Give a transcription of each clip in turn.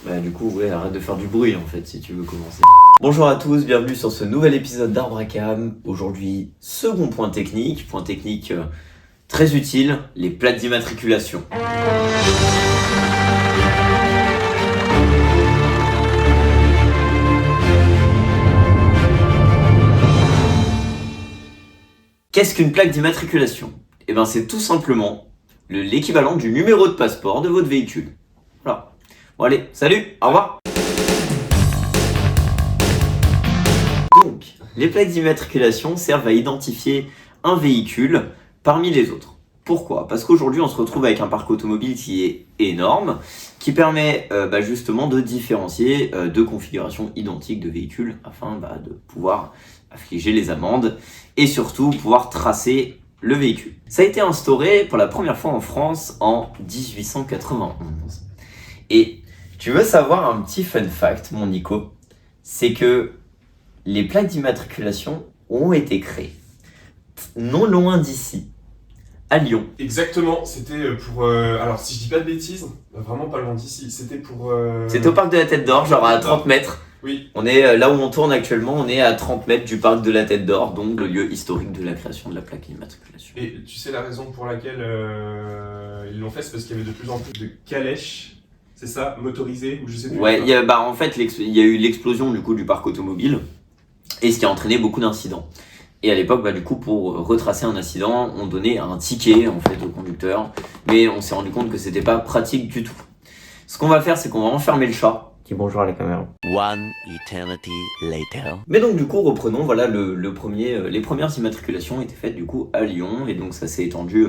Bah du coup, ouais, arrête de faire du bruit en fait si tu veux commencer. Bonjour à tous, bienvenue sur ce nouvel épisode d'Arbre à Cam. Aujourd'hui, second point technique très utile, les plaques d'immatriculation. Qu'est-ce qu'une plaque d'immatriculation? Eh bien c'est tout simplement l'équivalent du numéro de passeport de votre véhicule. Voilà. Bon allez, salut, au revoir. Donc, les plaques d'immatriculation servent à identifier un véhicule parmi les autres. Pourquoi? Parce qu'aujourd'hui on se retrouve avec un parc automobile qui est énorme, qui permet justement de différencier deux configurations identiques de véhicules afin de pouvoir affliger les amendes et surtout pouvoir tracer le véhicule. Ça a été instauré pour la première fois en France en 1891. Et tu veux savoir un petit fun fact, mon Nico? C'est que les plaques d'immatriculation ont été créées non loin d'ici, à Lyon. Exactement, c'était pour... alors si je dis pas de bêtises, vraiment pas loin d'ici, c'était pour... C'était au parc de la Tête d'Or, genre à 30 mètres. Oui. On est là où on tourne actuellement, on est à 30 mètres du parc de la Tête d'Or, donc le lieu historique de la création de la plaque d'immatriculation. Et tu sais la raison pour laquelle ils l'ont fait, c'est parce qu'il y avait de plus en plus de calèches, c'est ça, motorisées, ou je sais plus. Ouais, en fait, il y a eu l'explosion du coup du parc automobile, et ce qui a entraîné beaucoup d'incidents. Et à l'époque, pour retracer un incident, on donnait un ticket en fait au conducteur, mais on s'est rendu compte que c'était pas pratique du tout. Ce qu'on va faire, c'est qu'on va enfermer le chat. Dis bonjour à la caméra. One eternity later. Mais donc du coup, reprenons, voilà, les premières immatriculations étaient faites du coup à Lyon, et donc ça s'est étendu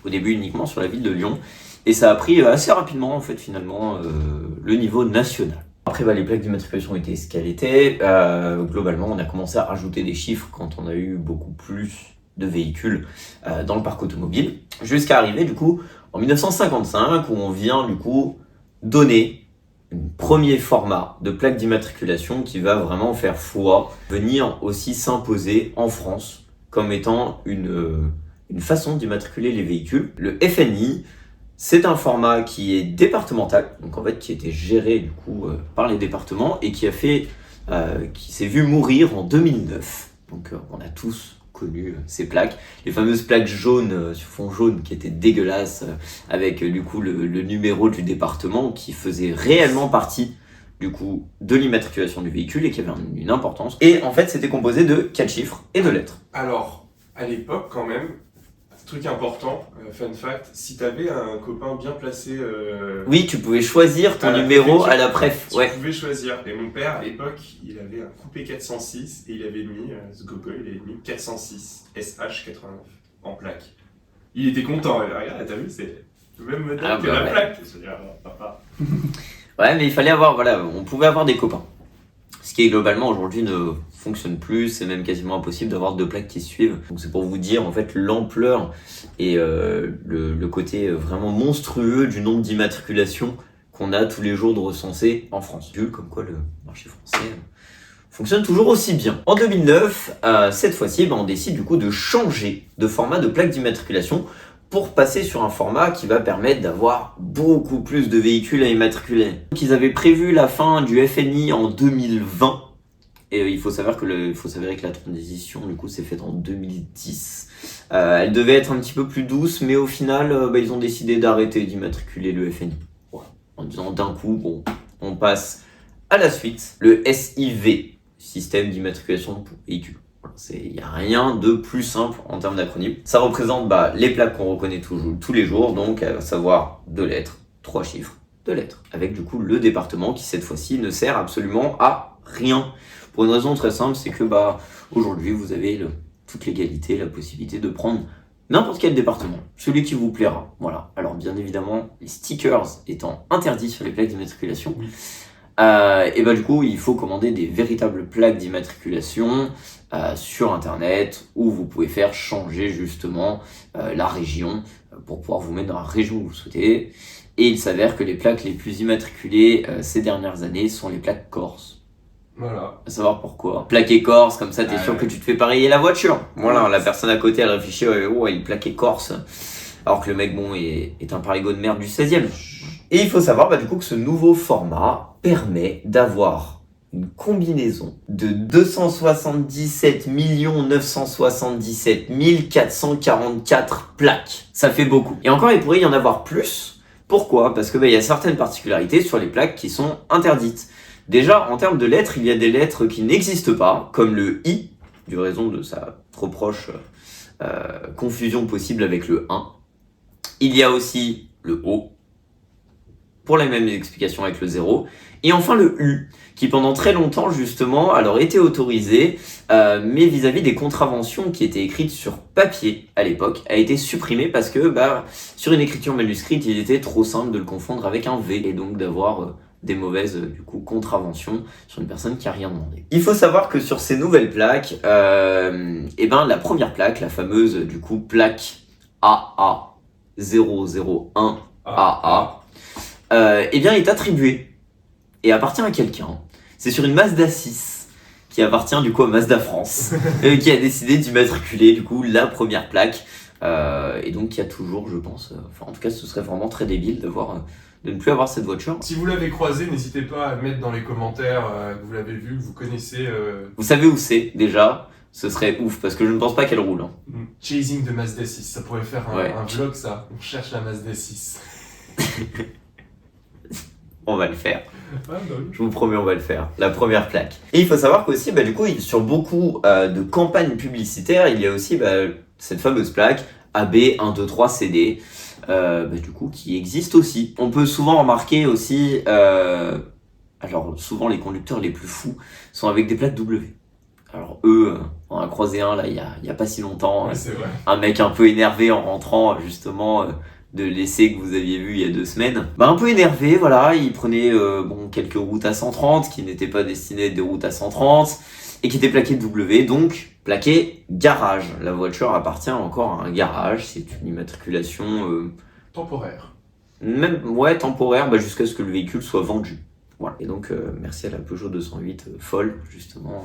au début uniquement sur la ville de Lyon, et ça a pris assez rapidement en fait finalement le niveau national. Après, les plaques d'immatriculation étaient ce qu'elles étaient. Globalement, on a commencé à rajouter des chiffres quand on a eu beaucoup plus de véhicules dans le parc automobile, jusqu'à arriver du coup en 1955 où on vient du coup donner un premier format de plaque d'immatriculation qui va vraiment faire foi, venir aussi s'imposer en France comme étant une façon d'immatriculer les véhicules. Le FNI, c'est un format qui est départemental, donc en fait qui était géré du coup par les départements et qui s'est vu mourir en 2009. Donc on a tous connu ces plaques, les fameuses plaques jaunes sur fond jaune qui étaient dégueulasses avec du coup le numéro du département qui faisait réellement partie du coup de l'immatriculation du véhicule et qui avait une importance. Et en fait c'était composé de 4 chiffres et de lettres. Alors, à l'époque quand même, truc important, fun fact, si t'avais un copain bien placé... Oui, tu pouvais choisir ton numéro à la préf. Tu pouvais choisir. Et mon père, à l'époque, il avait un coupé 406 et il avait mis, ce copain, il avait mis 406 SH89 en plaque. Il était content. Regarde, t'as vu, c'est le même modèle que la plaque. Je veux dire, papa. Ouais, mais il fallait avoir, on pouvait avoir des copains. Ce qui est globalement aujourd'hui ne fonctionne plus, c'est même quasiment impossible d'avoir 2 plaques qui se suivent. Donc c'est pour vous dire en fait l'ampleur et le côté vraiment monstrueux du nombre d'immatriculations qu'on a tous les jours de recensés en France. Comme quoi le marché français fonctionne toujours aussi bien. En 2009, cette fois-ci, on décide du coup de changer de format de plaque d'immatriculation pour passer sur un format qui va permettre d'avoir beaucoup plus de véhicules à immatriculer. Donc, ils avaient prévu la fin du FNI en 2020, et il faut s'avérer que la transition du coup s'est faite en 2010. Elle devait être un petit peu plus douce, mais au final, ils ont décidé d'arrêter d'immatriculer le FNI. Voilà. En disant d'un coup, on passe à la suite, le SIV, système d'immatriculation pour véhicules. Il n'y a rien de plus simple en termes d'acronyme. Ça représente les plaques qu'on reconnaît tous les jours, donc à savoir 2 lettres, 3 chiffres, 2 lettres. Avec du coup le département qui cette fois-ci ne sert absolument à rien. Pour une raison très simple, c'est que aujourd'hui vous avez toute l'égalité, la possibilité de prendre n'importe quel département, celui qui vous plaira. Voilà. Alors bien évidemment, les stickers étant interdits sur les plaques d'immatriculation, oui. Du coup il faut commander des véritables plaques d'immatriculation sur internet où vous pouvez faire changer justement la région pour pouvoir vous mettre dans la région que vous souhaitez. Et il s'avère que les plaques les plus immatriculées ces dernières années sont les plaques corse. Voilà. À savoir pourquoi. Plaqué corse, comme ça t'es sûr que tu te fais pareiller la voiture. Voilà, la personne à côté elle réfléchit, il est plaqué corse. Alors que le mec est un parigot de merde du 16e. Et il faut savoir du coup que ce nouveau format permet d'avoir une combinaison de 277 977 444 plaques. Ça fait beaucoup. Et encore, il pourrait y en avoir plus. Pourquoi ? Parce que il y a certaines particularités sur les plaques qui sont interdites. Déjà, en termes de lettres, il y a des lettres qui n'existent pas, comme le I, du raison de sa trop proche confusion possible avec le 1. Il y a aussi le O, pour les mêmes explications avec le 0. Et enfin le U, qui pendant très longtemps justement alors était autorisé, mais vis-à-vis des contraventions qui étaient écrites sur papier à l'époque, a été supprimé parce que sur une écriture manuscrite, il était trop simple de le confondre avec un V, et donc d'avoir des mauvaises contraventions sur une personne qui a rien demandé. Il faut savoir que sur ces nouvelles plaques, la première plaque, la fameuse plaque AA001 AA, est attribuée et appartient à quelqu'un. C'est sur une Mazda 6 qui appartient à Mazda France, qui a décidé d'immatriculer la première plaque, et donc qui a toujours, je pense, en tout cas ce serait vraiment très débile de ne plus avoir cette voiture. Si vous l'avez croisé, n'hésitez pas à mettre dans les commentaires que vous l'avez vu, que vous connaissez. Vous savez où c'est déjà ? Ce serait ouf, parce que je ne pense pas qu'elle roule. Chasing de Mazda 6, ça pourrait faire un vlog ça. On cherche la Mazda 6. On va le faire. Ah, oui. Je vous promets, on va le faire. La première plaque. Et il faut savoir qu'aussi, sur beaucoup de campagnes publicitaires, il y a aussi cette fameuse plaque AB123CD, qui existe aussi. On peut souvent remarquer aussi, souvent les conducteurs les plus fous sont avec des plaques W. Alors eux, on a croisé un là il y a pas si longtemps, ouais, c'est vrai. Un mec un peu énervé en rentrant justement de l'essai que vous aviez vu il y a 2 semaines. Un peu énervé, voilà, il prenait quelques routes à 130 qui n'étaient pas destinées à être des routes à 130 et qui étaient plaquées W, donc plaquées garage. La voiture appartient encore à un garage, c'est une immatriculation temporaire. Temporaire, jusqu'à ce que le véhicule soit vendu. Voilà. Et donc merci à la Peugeot 208 folle justement.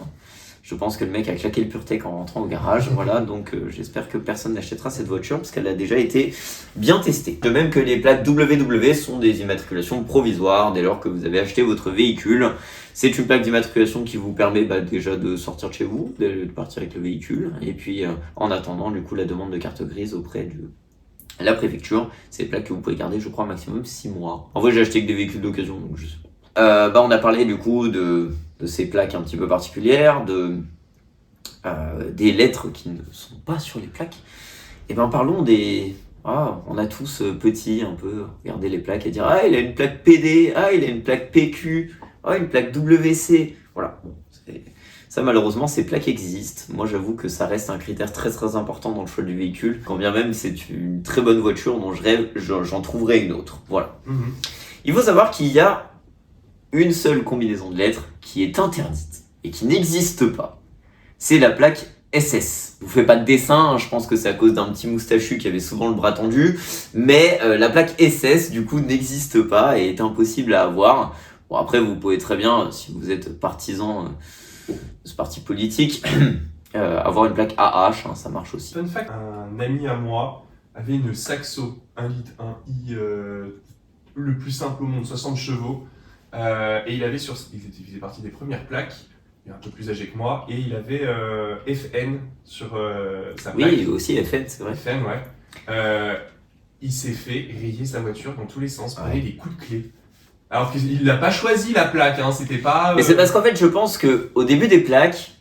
Je pense que le mec a claqué le PureTech en rentrant au garage, voilà, donc j'espère que personne n'achètera cette voiture parce qu'elle a déjà été bien testée. De même que les plaques WW sont des immatriculations provisoires dès lors que vous avez acheté votre véhicule. C'est une plaque d'immatriculation qui vous permet déjà de sortir de chez vous, de partir avec le véhicule, et puis en attendant la demande de carte grise auprès de la préfecture. C'est des plaques que vous pouvez garder, je crois, maximum 6 mois. En vrai, j'ai acheté que des véhicules d'occasion, donc je sais pas. On a parlé de ces plaques un petit peu particulières, des lettres qui ne sont pas sur les plaques. Et parlons des... on a tous petits un peu regardé les plaques et dire il a une plaque PD, il a une plaque PQ, une plaque WC. Voilà. Ça malheureusement ces plaques existent. Moi j'avoue que ça reste un critère très très important dans le choix du véhicule. Quand bien même c'est une très bonne voiture dont je rêve, j'en trouverai une autre. Voilà. Il faut savoir qu'il y a une seule combinaison de lettres qui est interdite et qui n'existe pas. C'est la plaque SS. Je vous fais pas de dessin, je pense que c'est à cause d'un petit moustachu qui avait souvent le bras tendu, mais la plaque SS du coup n'existe pas et est impossible à avoir. Bon après vous pouvez très bien, si vous êtes partisan de ce parti politique, avoir une plaque AH, ça marche aussi. Fun fact, un ami à moi avait une Saxo 1 litre 1i le plus simple au monde, 60 chevaux. Et il avait il faisait partie des premières plaques, il est un peu plus âgé que moi, et il avait FN sur sa plaque. Oui, aussi FN, c'est vrai. FN, ouais. Il s'est fait rayer sa voiture dans tous les sens, prenait des coups de clé. Alors qu'il l'a pas choisi la plaque, c'était pas... Mais c'est parce qu'en fait, je pense qu'au début des plaques,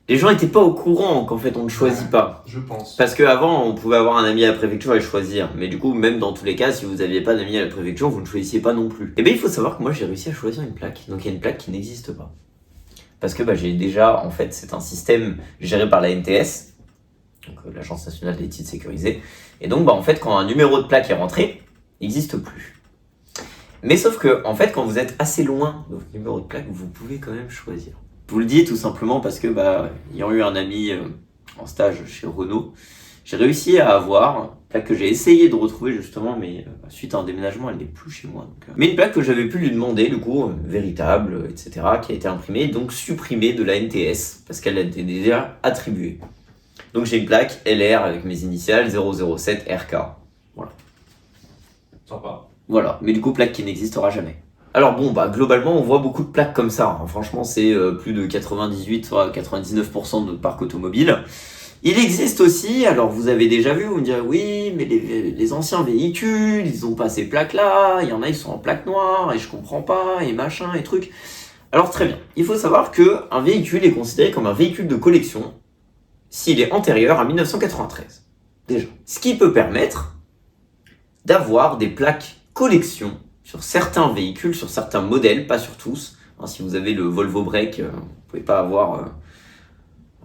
les gens n'étaient pas au courant qu'en fait on ne choisit pas. Je pense. Parce qu'avant, on pouvait avoir un ami à la préfecture et choisir. Mais du coup, même dans tous les cas, si vous n'aviez pas d'ami à la préfecture, vous ne choisissiez pas non plus. Et il faut savoir que moi, j'ai réussi à choisir une plaque. Donc il y a une plaque qui n'existe pas. Parce que j'ai déjà, en fait, c'est un système géré par la NTS, donc l'Agence nationale des titres sécurisés. Et donc, en fait, quand un numéro de plaque est rentré, il n'existe plus. Mais sauf que, en fait, quand vous êtes assez loin de votre numéro de plaque, vous pouvez quand même choisir. Je vous le dis tout simplement parce que, ayant eu un ami en stage chez Renault, j'ai réussi à avoir une plaque que j'ai essayé de retrouver justement, mais suite à un déménagement, elle n'est plus chez moi. Donc, mais une plaque que j'avais pu lui demander, du coup, véritable, etc., qui a été imprimée, donc supprimée de la NTS, parce qu'elle a été déjà attribuée. Donc j'ai une plaque LR avec mes initiales 007 RK. Voilà. Sympa. Voilà, mais du coup plaque qui n'existera jamais. Alors bon, bah globalement on voit beaucoup de plaques comme ça, hein. Franchement c'est plus de 98, soit 99% de notre parc automobile. Il existe aussi, alors vous avez déjà vu, vous me direz oui, mais les anciens véhicules, ils ont pas ces plaques-là, il y en a ils sont en plaque noire, et je comprends pas, et machin, et trucs. Alors très bien, il faut savoir qu'un véhicule est considéré comme un véhicule de collection s'il est antérieur à 1993. Déjà. Ce qui peut permettre d'avoir des plaques collection sur certains véhicules, sur certains modèles, pas sur tous. Hein, si vous avez le Volvo Break, vous pouvez pas avoir...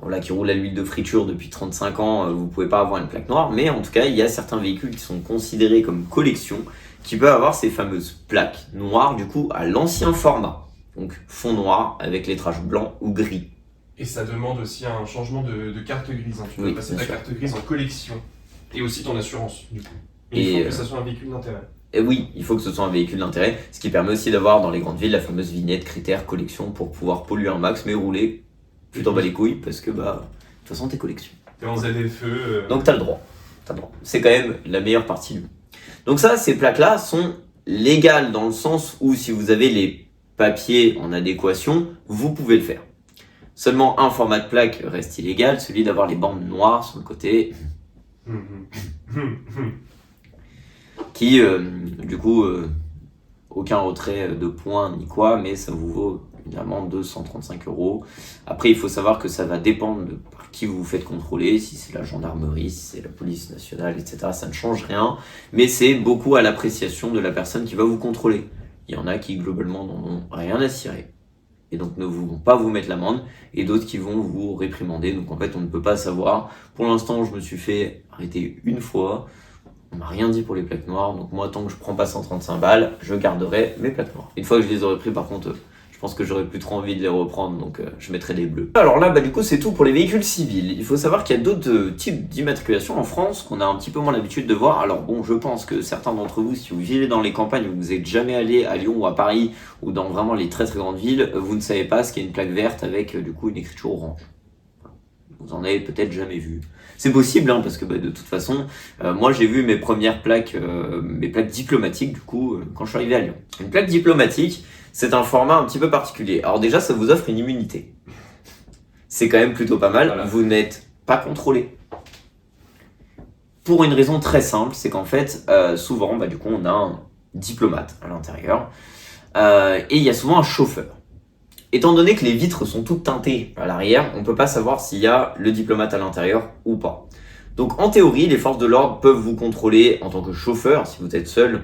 Voilà, qui roule à l'huile de friture depuis 35 ans, vous pouvez pas avoir une plaque noire, mais en tout cas, il y a certains véhicules qui sont considérés comme collection, qui peuvent avoir ces fameuses plaques noires, du coup, à l'ancien format. Donc, fond noir avec lettrage blanc ou gris. Et ça demande aussi un changement de carte grise. Hein. Tu dois passer ta carte grise en collection. Et aussi ton assurance, du coup. Et il faut que ça soit un véhicule d'intérêt. Et oui, il faut que ce soit un véhicule d'intérêt, ce qui permet aussi d'avoir dans les grandes villes la fameuse vignette critère collection pour pouvoir polluer un max, mais rouler plus t'en bats les couilles parce que bah de toute façon t'es collection. T'es en ZFE. Donc t'as le droit. C'est quand même la meilleure partie du monde. Donc ça, ces plaques-là sont légales dans le sens où si vous avez les papiers en adéquation, vous pouvez le faire. Seulement un format de plaque reste illégal, celui d'avoir les bandes noires sur le côté. Qui, du coup, aucun retrait de points ni quoi, mais ça vous vaut une amende de 135 €. Après, il faut savoir que ça va dépendre de par qui vous vous faites contrôler, si c'est la gendarmerie, si c'est la police nationale, etc. Ça ne change rien, mais c'est beaucoup à l'appréciation de la personne qui va vous contrôler. Il y en a qui, globalement, n'en ont rien à cirer, et donc ne vont pas vous mettre l'amende, et d'autres qui vont vous réprimander. Donc en fait, on ne peut pas savoir. Pour l'instant, je me suis fait arrêter une fois. On m'a rien dit pour les plaques noires, donc moi, tant que je prends pas 135 balles, je garderai mes plaques noires. Une fois que je les aurais pris, par contre, je pense que j'aurais plus trop envie de les reprendre, donc je mettrai des bleus. Alors là, bah du coup, c'est tout pour les véhicules civils. Il faut savoir qu'il y a d'autres types d'immatriculation en France qu'on a un petit peu moins l'habitude de voir. Alors bon, je pense que certains d'entre vous, si vous vivez dans les campagnes, vous n'êtes jamais allé à Lyon ou à Paris, ou dans vraiment les très très grandes villes, vous ne savez pas ce qu'est une plaque verte avec du coup une écriture orange. Vous en avez peut-être jamais vu. C'est possible, hein, parce que bah, de toute façon, moi j'ai vu mes premières plaques, mes plaques diplomatiques du coup, quand je suis arrivé à Lyon. Une plaque diplomatique, c'est un format un petit peu particulier. Alors déjà, ça vous offre une immunité. C'est quand même plutôt pas mal. Voilà. Vous n'êtes pas contrôlé. Pour une raison très simple, c'est qu'en fait, souvent, bah, du coup, on a un diplomate à l'intérieur. Et il y a souvent un chauffeur. Étant donné que les vitres sont toutes teintées à l'arrière, on ne peut pas savoir s'il y a le diplomate à l'intérieur ou pas. Donc en théorie, les forces de l'ordre peuvent vous contrôler en tant que chauffeur, si vous êtes seul,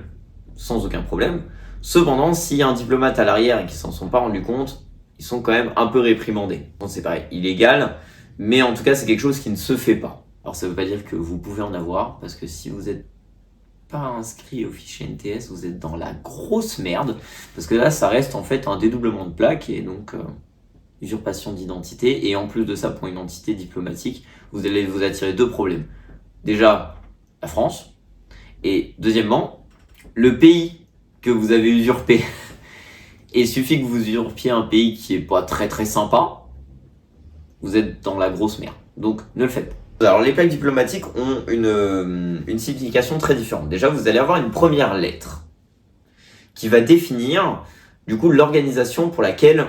sans aucun problème. Cependant, s'il y a un diplomate à l'arrière et qu'ils s'en sont pas rendus compte, ils sont quand même un peu réprimandés. Bon, c'est pareil, illégal, mais en tout cas, c'est quelque chose qui ne se fait pas. Alors ça veut pas dire que vous pouvez en avoir, parce que si vous êtes pas inscrit au fichier NTS, vous êtes dans la grosse merde, parce que là ça reste en fait un dédoublement de plaque et donc usurpation d'identité, et en plus de ça, pour une identité diplomatique, vous allez vous attirer deux problèmes. Déjà, la France, et deuxièmement, le pays que vous avez usurpé. Et il suffit que vous usurpiez un pays qui est pas très très sympa, vous êtes dans la grosse merde, donc ne le faites pas. Alors les plaques diplomatiques ont une signification très différente. Déjà, vous allez avoir une première lettre qui va définir du coup l'organisation pour laquelle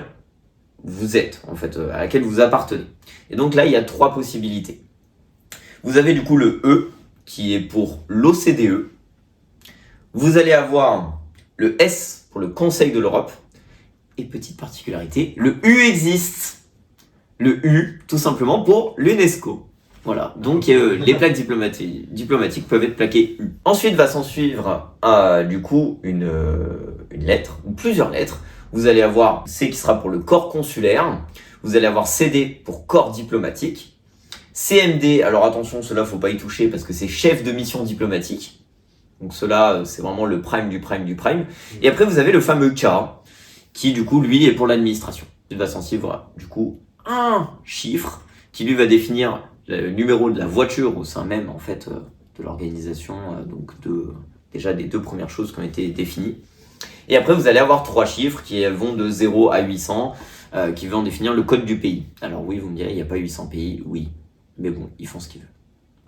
vous êtes, en fait, à laquelle vous appartenez. Et donc là, il y a trois possibilités. Vous avez du coup le E, qui est pour l'OCDE. Vous allez avoir le S pour le Conseil de l'Europe. Et petite particularité, le U existe. Le U, tout simplement, pour l'UNESCO. Voilà, donc les plaques diplomatiques peuvent être plaquées U. Ensuite va s'en suivre du coup une lettre, ou plusieurs lettres. Vous allez avoir C qui sera pour le corps consulaire, vous allez avoir CD pour corps diplomatique, CMD, alors attention, cela faut pas y toucher parce que c'est chef de mission diplomatique. Donc cela, c'est vraiment le prime du prime du prime. Et après vous avez le fameux K, qui du coup lui est pour l'administration. Il va s'en suivre du coup un chiffre qui lui va définir le numéro de la voiture au sein même en fait de l'organisation, donc déjà des deux premières choses qui ont été définies. Et après vous allez avoir trois chiffres qui vont de 0 à 800 qui vont définir le code du pays. Alors oui, vous me direz, il n'y a pas 800 pays, oui, mais bon, ils font ce qu'ils veulent.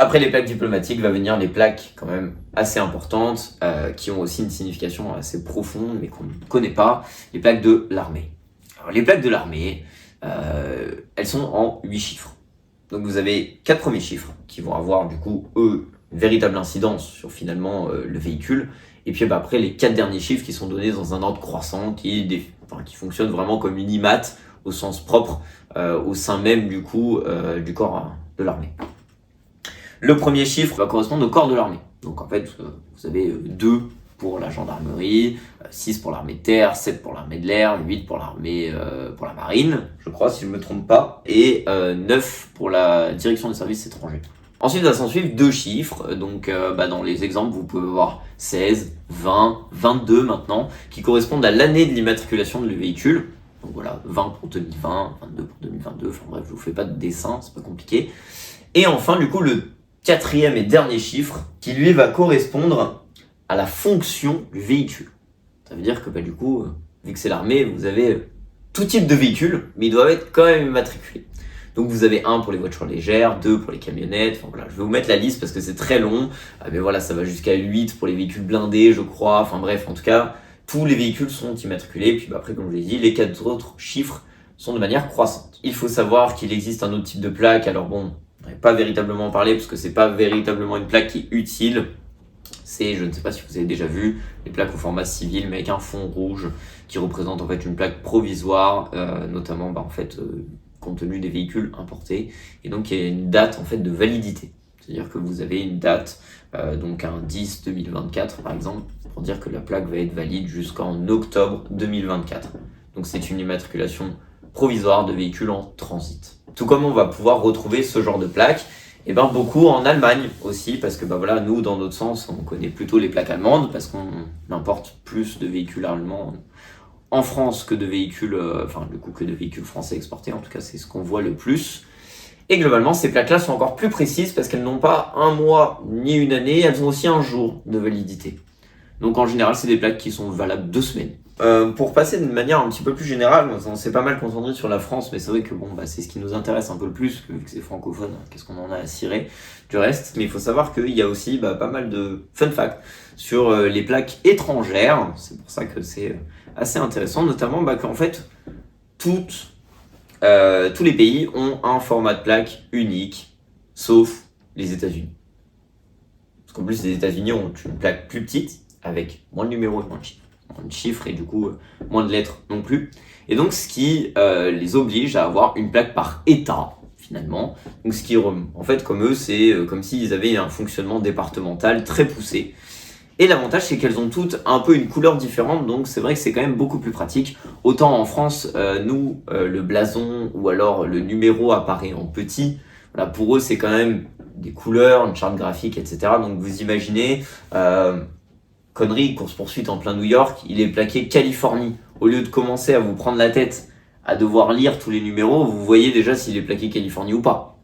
Après les plaques diplomatiques, va venir les plaques quand même assez importantes, qui ont aussi une signification assez profonde, mais qu'on ne connaît pas, les plaques de l'armée. Alors les plaques de l'armée, elles sont en 8 chiffres. Donc vous avez 4 premiers chiffres qui vont avoir du coup, eux, une véritable incidence sur finalement le véhicule. Et puis après les 4 derniers chiffres qui sont donnés dans un ordre croissant, qui fonctionne vraiment comme une IMAT au sens propre, au sein même du coup du corps de l'armée. Le premier chiffre va correspondre au corps de l'armée. Donc en fait, vous avez 2 pour la gendarmerie, 6 pour l'armée de terre, 7 pour l'armée de l'air, 8 pour pour la marine, je crois si je ne me trompe pas, et 9 pour la direction des services étrangers. Ensuite, va s'en suivre 2 chiffres, donc dans les exemples, vous pouvez voir 16, 20, 22 maintenant, qui correspondent à l'année de l'immatriculation du véhicule. Donc voilà, 20 pour 2020, 22 pour 2022, enfin bref, je vous fais pas de dessin, c'est pas compliqué. Et enfin, du coup, le 4e et dernier chiffre, qui lui va correspondre à la fonction du véhicule. Ça veut dire que du coup, vu que c'est l'armée, vous avez tout type de véhicule, mais ils doivent être quand même immatriculés. Donc vous avez 1 pour les voitures légères, 2 pour les camionnettes, enfin voilà, je vais vous mettre la liste parce que c'est très long, mais voilà, ça va jusqu'à 8 pour les véhicules blindés, je crois, enfin bref, en tout cas, tous les véhicules sont immatriculés, puis après, comme je l'ai dit, les 4 autres chiffres sont de manière croissante. Il faut savoir qu'il existe un autre type de plaque, alors bon, on n'avait pas véritablement parlé parce que c'est pas véritablement une plaque qui est utile. C'est, je ne sais pas si vous avez déjà vu, les plaques au format civil mais avec un fond rouge qui représente en fait une plaque provisoire, notamment compte tenu des véhicules importés. Et donc il y a une date en fait de validité. C'est-à-dire que vous avez une date, donc un 10 2024 par exemple, pour dire que la plaque va être valide jusqu'en octobre 2024. Donc c'est une immatriculation provisoire de véhicules en transit. Tout comme on va pouvoir retrouver ce genre de plaques, et beaucoup en Allemagne aussi, parce que nous dans notre sens, on connaît plutôt les plaques allemandes, parce qu'on importe plus de véhicules allemands en France que de véhicules, que de véhicules français exportés, en tout cas c'est ce qu'on voit le plus. Et globalement, ces plaques-là sont encore plus précises parce qu'elles n'ont pas un mois ni une année, elles ont aussi un jour de validité. Donc en général, c'est des plaques qui sont valables 2 semaines. Pour passer de manière un petit peu plus générale, on s'est pas mal concentré sur la France, mais c'est vrai que c'est ce qui nous intéresse un peu le plus, vu que c'est francophone, qu'est-ce qu'on en a à cirer du reste. Mais il faut savoir qu'il y a aussi pas mal de fun facts sur les plaques étrangères, c'est pour ça que c'est assez intéressant, notamment qu'en fait, tous les pays ont un format de plaque unique, sauf les États-Unis. Parce qu'en plus, les États-Unis ont une plaque plus petite, avec moins de numéros et moins de chiffres, et du coup, moins de lettres non plus. Et donc, ce qui les oblige à avoir une plaque par État, finalement. Donc, ce qui, en fait, comme eux, c'est comme s'ils avaient un fonctionnement départemental très poussé. Et l'avantage, c'est qu'elles ont toutes un peu une couleur différente, donc c'est vrai que c'est quand même beaucoup plus pratique. Autant en France, le blason ou alors le numéro apparaît en petit. Voilà, pour eux, c'est quand même des couleurs, une charte graphique, etc. Donc vous imaginez, connerie, course-poursuite en plein New York, il est plaqué Californie. Au lieu de commencer à vous prendre la tête à devoir lire tous les numéros, vous voyez déjà s'il est plaqué Californie ou pas.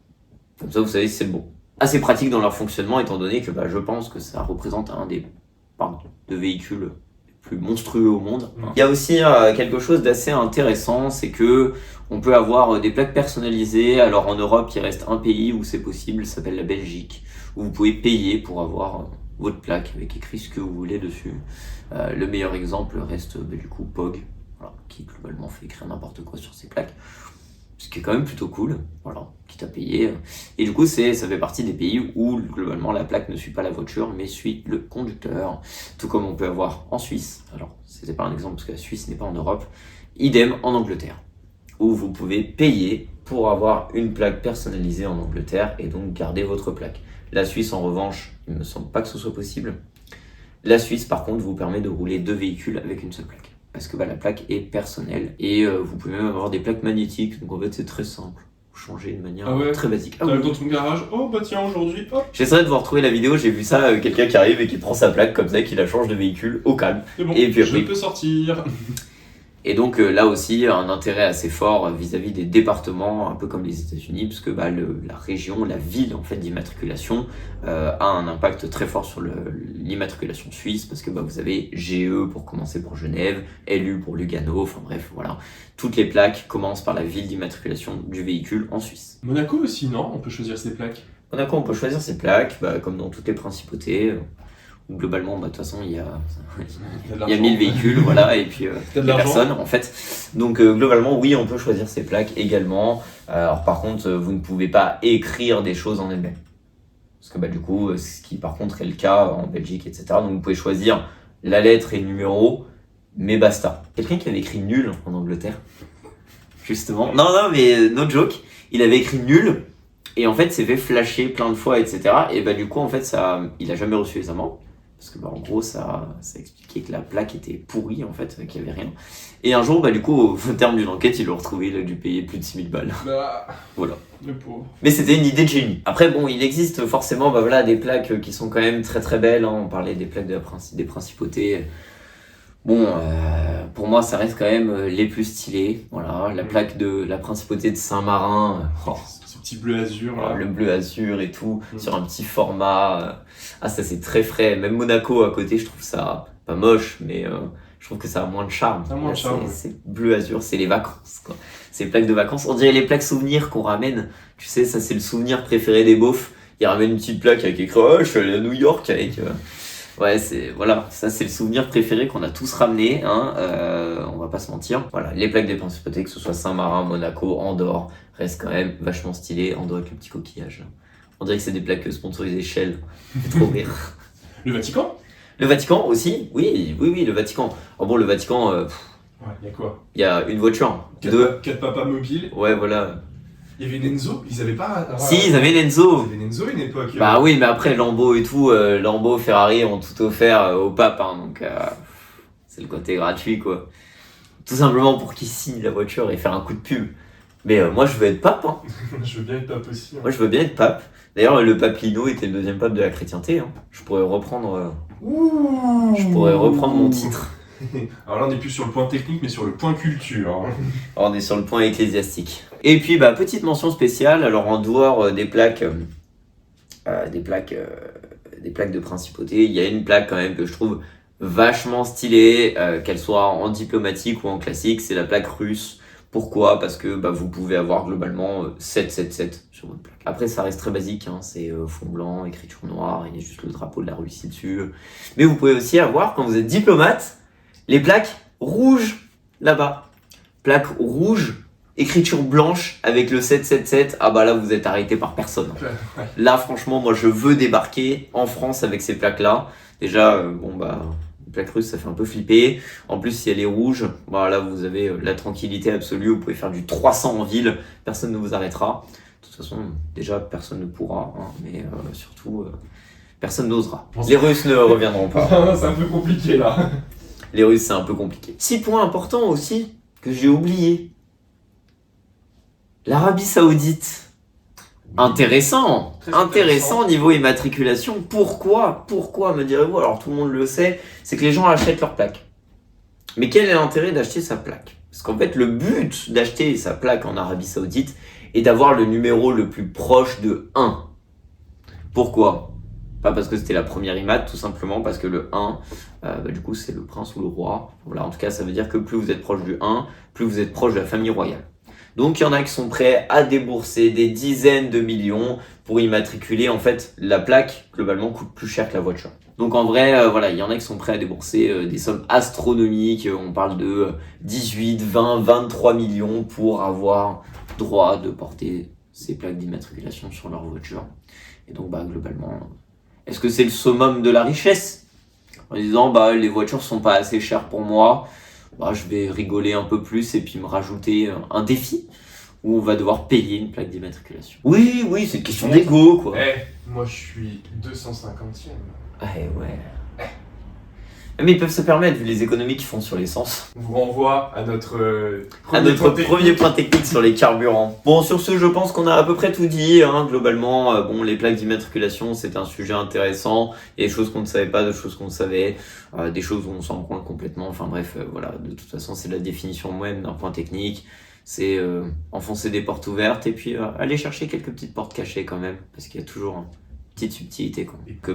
Comme ça, vous savez si c'est le bon. Assez pratique dans leur fonctionnement, étant donné que je pense que ça représente un des de véhicules les plus monstrueux au monde. Il y a aussi quelque chose d'assez intéressant, c'est que on peut avoir des plaques personnalisées. Alors en Europe, il reste un pays où c'est possible, ça s'appelle la Belgique, où vous pouvez payer pour avoir votre plaque avec écrit ce que vous voulez dessus. Le meilleur exemple reste du coup POG, qui globalement fait écrire n'importe quoi sur ses plaques. Ce qui est quand même plutôt cool, quitte à payer. Et du coup, ça fait partie des pays où, globalement, la plaque ne suit pas la voiture, mais suit le conducteur. Tout comme on peut avoir en Suisse. Alors, c'était pas un exemple parce que la Suisse n'est pas en Europe. Idem en Angleterre, où vous pouvez payer pour avoir une plaque personnalisée en Angleterre et donc garder votre plaque. La Suisse, en revanche, il ne me semble pas que ce soit possible. La Suisse, par contre, vous permet de rouler 2 véhicules avec une seule plaque. Parce que la plaque est personnelle et vous pouvez même avoir des plaques magnétiques, donc en fait c'est très simple, vous changez de manière très basique. T'arrives dans ton garage, tiens aujourd'hui, hop. J'essaierai de vous retrouver la vidéo, j'ai vu ça, quelqu'un qui arrive et qui prend sa plaque comme ça, qui la change de véhicule au calme. C'est bon, et puis après, je peux sortir. Et donc là aussi, un intérêt assez fort vis-à-vis des départements, un peu comme les États-Unis, parce que la région, la ville en fait d'immatriculation a un impact très fort sur l'immatriculation suisse, parce que vous avez GE pour commencer pour Genève, LU pour Lugano, enfin bref, voilà. Toutes les plaques commencent par la ville d'immatriculation du véhicule en Suisse. Monaco aussi, non? On peut choisir ses plaques. Monaco, on peut choisir ses plaques, comme dans toutes les principautés. Où globalement, de toute façon, il y a 1000 véhicules, voilà, et puis T'as de les l'argent. personnes, en fait. Donc, globalement, oui, on peut choisir ses plaques également. Alors, par contre, vous ne pouvez pas écrire des choses en elles-mêmes. Parce que, du coup, ce qui, par contre, est le cas en Belgique, etc. Donc, vous pouvez choisir la lettre et le numéro, mais basta. Quelqu'un qui avait écrit nul en Angleterre, justement. Non, mais no joke. Il avait écrit nul, et en fait, s'est fait flasher plein de fois, etc. Et du coup, en fait, il a jamais reçu les amendes. Parce que, en gros, ça expliquait que la plaque était pourrie, en fait, qu'il n'y avait rien. Et un jour, du coup, au terme d'une enquête, ils l'ont retrouvé, il a dû payer plus de 6000 balles. Bah, Voilà. le pauvre. Mais c'était une idée de génie. Après, il existe forcément des plaques qui sont quand même très très belles. Hein. On parlait des plaques des principautés. Pour moi, ça reste quand même les plus stylées. Voilà, la plaque de la principauté de Saint-Marin. Ce petit bleu azur, là. Le bleu azur et tout, sur un petit format. Ça c'est très frais. Même Monaco à côté, je trouve ça pas moche, mais je trouve que ça a moins de charme. Ça a moins de charme, oui. C'est bleu azur, c'est les vacances, quoi. C'est les plaques de vacances. On dirait les plaques souvenirs qu'on ramène. Tu sais, ça c'est le souvenir préféré des beaufs. Ils ramènent une petite plaque avec écrit je suis allé à New York avec. Ouais, ça c'est le souvenir préféré qu'on a tous ramené, hein, on va pas se mentir. Voilà, les plaques des principautés, que ce soit Saint-Marin, Monaco, Andorre, restent quand même vachement stylées. Andorre avec le petit coquillage. On dirait que c'est des plaques sponsorisées Shell. C'est trop rire. Le Vatican? Le Vatican aussi, oui, le Vatican. Le Vatican, Ouais, y a quoi? il y a une voiture, 4 papas mobiles. Ouais, voilà. Il y avait Nenzo, ils avaient pas. Si, ils avaient Nenzo. Ils avaient Nenzo à une époque. Oui, mais après Lambo et tout, Lambo, Ferrari ont tout offert au pape, hein, donc c'est le côté gratuit, quoi. Tout simplement pour qu'il signe la voiture et faire un coup de pub. Mais moi, je veux être pape, hein. Je veux bien être pape aussi. Hein. Moi, je veux bien être pape. D'ailleurs, le pape Lino était le deuxième pape de la chrétienté. Hein. Je pourrais reprendre mon titre. Alors là, on n'est plus sur le point technique, mais sur le point culture. Hein. Alors, on est sur le point ecclésiastique. Et puis, petite mention spéciale. Alors, en dehors des plaques de principauté, il y a une plaque quand même que je trouve vachement stylée, qu'elle soit en diplomatique ou en classique. C'est la plaque russe. Pourquoi ? Parce que vous pouvez avoir globalement 777 sur votre plaque. Après, ça reste très basique, hein, c'est fond blanc, écriture noire, il y a juste le drapeau de la Russie dessus. Mais vous pouvez aussi avoir, quand vous êtes diplomate, les plaques rouges là-bas. Plaque rouge, écriture blanche avec le 777. Là, vous êtes arrêté par personne. Ouais. Là, franchement, moi, je veux débarquer en France avec ces plaques-là. Déjà, une plaque russe, ça fait un peu flipper. En plus, si elle est rouge, là, vous avez la tranquillité absolue. Vous pouvez faire du 300 en ville. Personne ne vous arrêtera. De toute façon, déjà, personne ne pourra. Hein, mais surtout, personne n'osera. Les Russes ne reviendront pas. C'est un peu compliqué, là. Les Russes, c'est un peu compliqué. 6 points importants aussi, que j'ai oublié. L'Arabie Saoudite. Intéressant. Très Intéressant niveau immatriculation. Pourquoi, me direz-vous? Alors tout le monde le sait, c'est que les gens achètent leur plaque. Mais quel est l'intérêt d'acheter sa plaque? Parce qu'en fait, le but d'acheter sa plaque en Arabie Saoudite est d'avoir le numéro le plus proche de 1. Pourquoi? Pas parce que c'était la première IMAT, tout simplement parce que le 1, du coup, c'est le prince ou le roi. Voilà, en tout cas, ça veut dire que plus vous êtes proche du 1, plus vous êtes proche de la famille royale. Donc il y en a qui sont prêts à débourser des dizaines de millions pour immatriculer. En fait, la plaque, globalement, coûte plus cher que la voiture. Donc en vrai, il y en a qui sont prêts à débourser des sommes astronomiques. On parle de 18, 20, 23 millions pour avoir droit de porter ces plaques d'immatriculation sur leur voiture. Et donc, globalement, est-ce que c'est le summum de la richesse ? En disant, les voitures sont pas assez chères pour moi. Je vais rigoler un peu plus et puis me rajouter un défi où on va devoir payer une plaque d'immatriculation. Oui, c'est une question d'ego, quoi. Moi je suis 250e. Ouais. Mais ils peuvent se permettre, vu les économies qu'ils font sur l'essence. On vous renvoie à notre premier point technique sur les carburants. Bon, sur ce, je pense qu'on a à peu près tout dit. Hein. Globalement, les plaques d'immatriculation, c'est un sujet intéressant. Il y a des choses qu'on ne savait pas, des choses qu'on savait, des choses où on s'en rend compte complètement. Enfin bref, voilà. De toute façon, c'est la définition même d'un point technique. C'est enfoncer des portes ouvertes et puis aller chercher quelques petites portes cachées quand même, parce qu'il y a toujours une petite subtilité.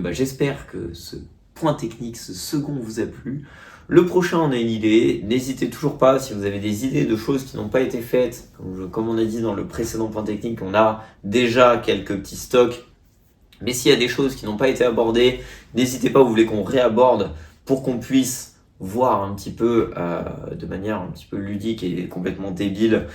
J'espère que ce point technique, ce second vous a plu. Le prochain, on a une idée. N'hésitez toujours pas, si vous avez des idées de choses qui n'ont pas été faites. Comme on a dit dans le précédent point technique, on a déjà quelques petits stocks Mais s'il y a des choses qui n'ont pas été abordées, n'hésitez pas, vous voulez qu'on réaborde pour qu'on puisse voir un petit peu, de manière un petit peu ludique et complètement débile,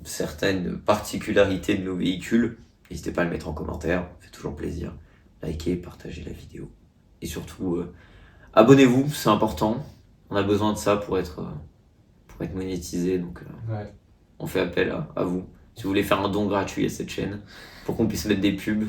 certaines particularités de nos véhicules. N'hésitez pas à le mettre en commentaire, ça fait toujours plaisir. Likez, partagez la vidéo. Et surtout, abonnez-vous, c'est important. On a besoin de ça pour être monétisé. Donc, Ouais. on fait appel à vous. Si vous voulez faire un don gratuit à cette chaîne, pour qu'on puisse mettre des pubs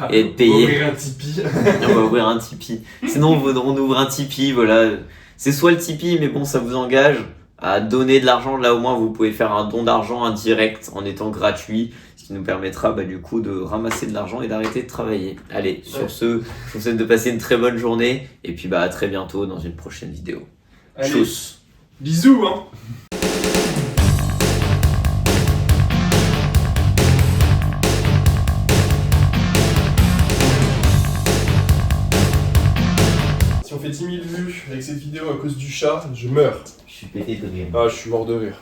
et être payé. Ouvrir un Tipeee. On va ouvrir un Tipeee. Sinon, on ouvre un Tipeee, voilà. C'est soit le Tipeee, mais bon, ça vous engage à donner de l'argent. Là, au moins, vous pouvez faire un don d'argent indirect en étant gratuit, ce qui nous permettra du coup de ramasser de l'argent et d'arrêter de travailler. Allez, sur ce, je vous souhaite de passer une très bonne journée et puis à très bientôt dans une prochaine vidéo. Allez, Tchuss. bisous hein. Si on fait 10 000 vues avec cette vidéo à cause du chat, je meurs. Je suis pété de rire. Ah, je suis mort de rire.